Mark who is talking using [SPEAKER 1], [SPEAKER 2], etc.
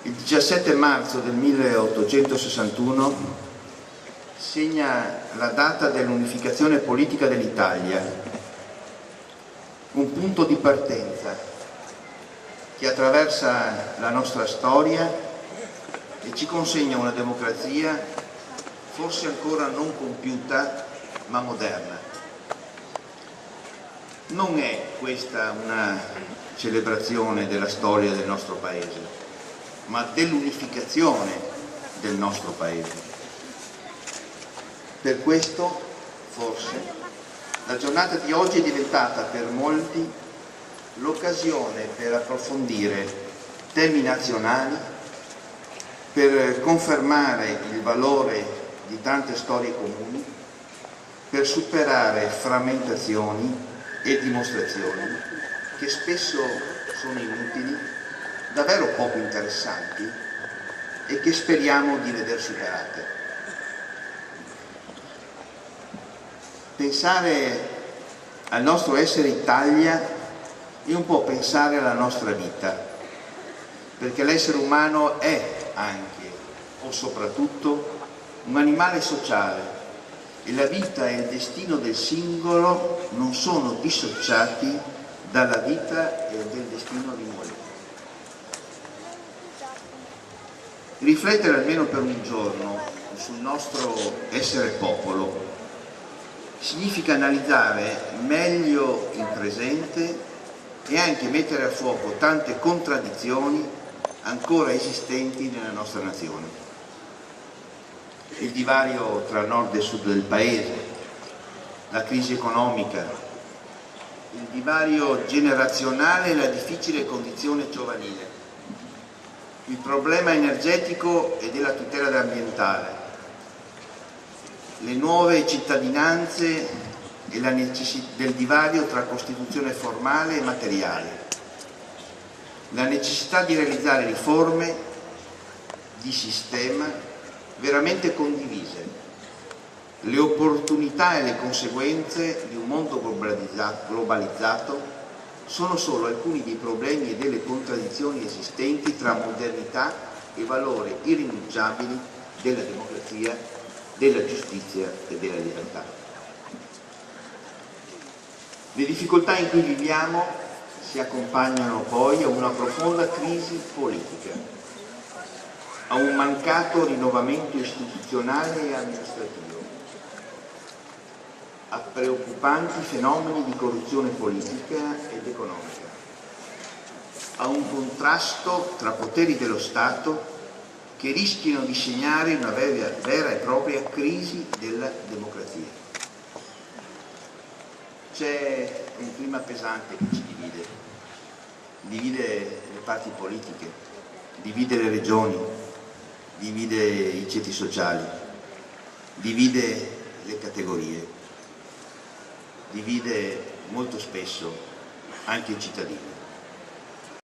[SPEAKER 1] Il 17 marzo del 1861 segna la data dell'unificazione politica dell'Italia, un punto di partenza che attraversa la nostra storia e ci consegna una democrazia forse ancora non compiuta ma moderna. Non è questa una celebrazione della storia del nostro Paese, ma dell'unificazione del nostro Paese. Per questo, forse, la giornata di oggi è diventata per molti l'occasione per approfondire temi nazionali, per confermare il valore di tante storie comuni, per superare frammentazioni e dimostrazioni che spesso sono inutili, davvero poco interessanti e che speriamo di veder superate. Pensare al nostro essere Italia è un po' pensare alla nostra vita, perché l'essere umano è anche o soprattutto un animale sociale e la vita e il destino del singolo non sono dissociati dalla vita e del destino di molti. Riflettere almeno per un giorno sul nostro essere popolo significa analizzare meglio il presente e anche mettere a fuoco tante contraddizioni ancora esistenti nella nostra nazione. Il divario tra nord e sud del paese, la crisi economica, il divario generazionale e la difficile condizione giovanile, il problema energetico e della tutela ambientale, le nuove cittadinanze e la necessità del divario tra Costituzione formale e materiale, la necessità di realizzare riforme di sistema veramente condivise, le opportunità e le conseguenze di un mondo globalizzato sono solo alcuni dei problemi e delle contraddizioni esistenti tra modernità e valori irrinunciabili della democrazia, della giustizia e della libertà. Le difficoltà in cui viviamo si accompagnano poi a una profonda crisi politica, a un mancato rinnovamento istituzionale e amministrativo, a preoccupanti fenomeni di corruzione politica ed economica, a un contrasto tra poteri dello Stato che rischiano di segnare una vera e propria crisi della democrazia. C'è un clima pesante che ci divide le parti politiche, divide le regioni, divide i ceti sociali, divide le categorie, divide molto spesso anche i cittadini.